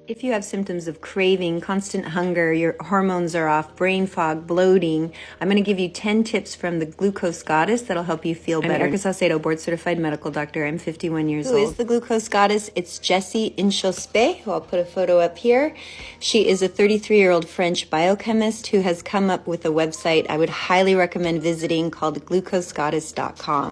If you have symptoms of craving, constant hunger, your hormones are off, brain fog, bloating, I'm going to give you 10 tips from the Glucose Goddess that'll help you feel better. I'm Erica Saucedo, board-certified medical doctor. I'm 51 years old. Who is the Glucose Goddess? It's Jessie Inchauspé, who I'll put a photo up here. She is a 33-year-old French biochemist who has come up with a website I would highly recommend visiting called glucosegoddess.com.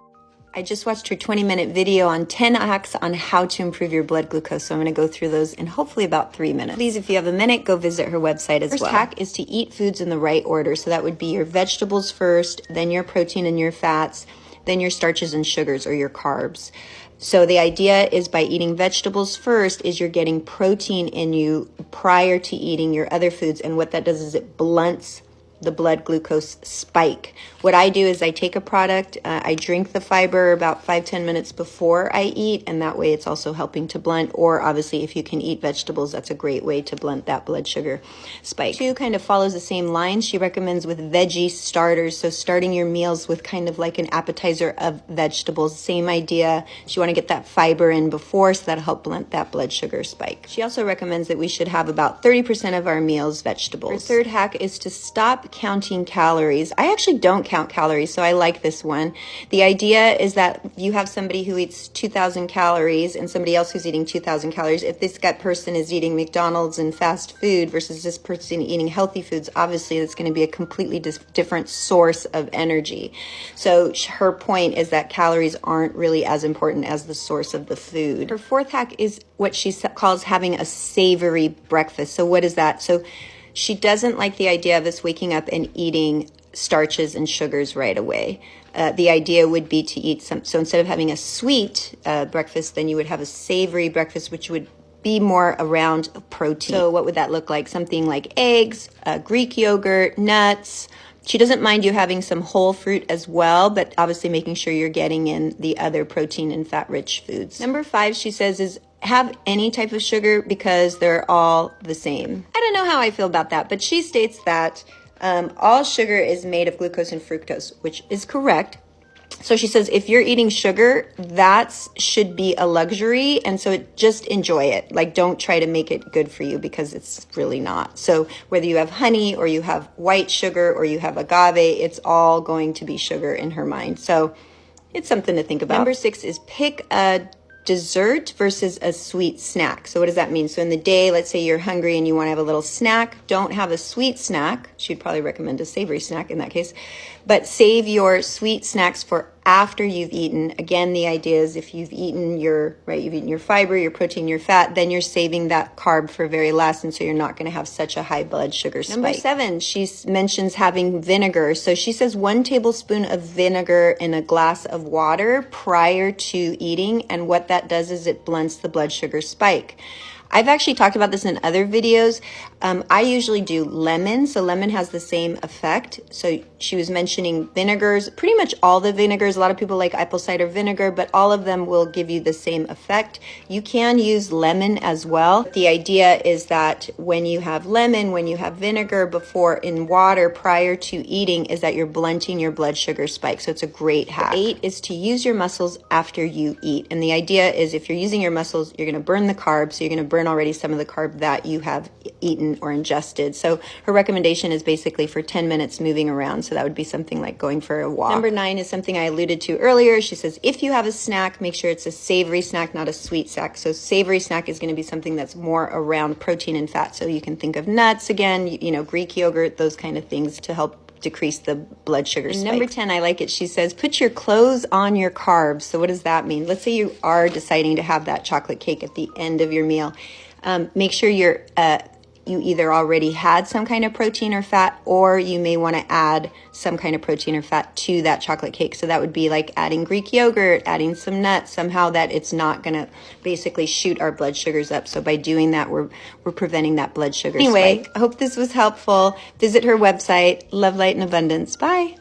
I just watched her 20-minute video on 10 hacks on how to improve your blood glucose, so I'm going to go through those in hopefully about 3 minutes. Please, if you have a minute, go visit her website as well. First hack is to eat foods in the right order, so that would be your vegetables first, then your protein and your fats, then your starches and sugars or your carbs. So the idea is by eating vegetables first is you're getting protein in you prior to eating your other foods, and what that does is it blunts the blood glucose spike. What I do is I take a product, I drink the fiber about 5-10 minutes before I eat, and that way it's also helping to blunt, or obviously if you can eat vegetables, that's a great way to blunt that blood sugar spike. 2 kind of follows the same line. She recommends with veggie starters, so starting your meals with kind of like an appetizer of vegetables, same idea. You want to get that fiber in before, so that'll help blunt that blood sugar spike. She also recommends that we should have about 30% of our meals vegetables. Her third hack is to stop counting calories. I actually don't count calories, so I like this one. The idea is that you have somebody who eats 2,000 calories and somebody else who's eating 2,000 calories. If this person is eating McDonald's and fast food versus this person eating healthy foods, obviously that's going to be a completely different source of energy. So her point is that calories aren't really as important as the source of the food. Her fourth hack is what she calls having a savory breakfast. So what is that? So she doesn't like the idea of us waking up and eating starches and sugars right away. The idea would be to eat so instead of having a sweet breakfast, then you would have a savory breakfast, which would be more around protein. So what would that look like? Something like eggs, Greek yogurt, nuts. She doesn't mind you having some whole fruit as well, but obviously making sure you're getting in the other protein and fat-rich foods. Number 5, she says, is have any type of sugar because they're all the same. I don't know how I feel about that, but she states that all sugar is made of glucose and fructose, which is correct. So she says if you're eating sugar, that should be a luxury, and so just enjoy it. Like, don't try to make it good for you because it's really not. So whether you have honey or you have white sugar or you have agave, it's all going to be sugar in her mind. So it's something to think about. Number 6 is pick a dessert versus a sweet snack. So what does that mean? So in the day, let's say you're hungry and you want to have a little snack, don't have a sweet snack. She'd probably recommend a savory snack in that case, but save your sweet snacks for after you've eaten. Again, the idea is if you've eaten you've eaten your fiber, your protein, your fat, then you're saving that carb for very last, and so you're not going to have such a high blood sugar spike. Number 7, she mentions having vinegar. So she says 1 tablespoon of vinegar in a glass of water prior to eating, and what that does is it blunts the blood sugar spike. I've actually talked about this in other videos. I usually do lemon, so lemon has the same effect. So she was mentioning vinegars, pretty much all the vinegars. A lot of people like apple cider vinegar, but all of them will give you the same effect. You can use lemon as well. The idea is that when you have lemon, when you have vinegar before in water prior to eating, is that you're blunting your blood sugar spike. So it's a great hack. 8 is to use your muscles after you eat. And the idea is if you're using your muscles, you're going to burn the carbs. So you're going to burn already some of the carb that you have eaten or ingested. So her recommendation is basically for 10 minutes moving around. So that would be something like going for a walk. Number 9 is something I alluded to earlier. She says, if you have a snack, make sure it's a savory snack, not a sweet snack. So savory snack is going to be something that's more around protein and fat. So you can think of nuts again, Greek yogurt, those kind of things to help decrease the blood sugar spike. Number 10, I like it. She says, put your clothes on your carbs. So what does that mean? Let's say you are deciding to have that chocolate cake at the end of your meal. Make sure you either already had some kind of protein or fat, or you may want to add some kind of protein or fat to that chocolate cake. So that would be like adding Greek yogurt, adding some nuts, somehow that it's not going to basically shoot our blood sugars up. So by doing that, we're preventing that blood sugar spike. Anyway, I hope this was helpful. Visit her website, Love, Light, and Abundance. Bye.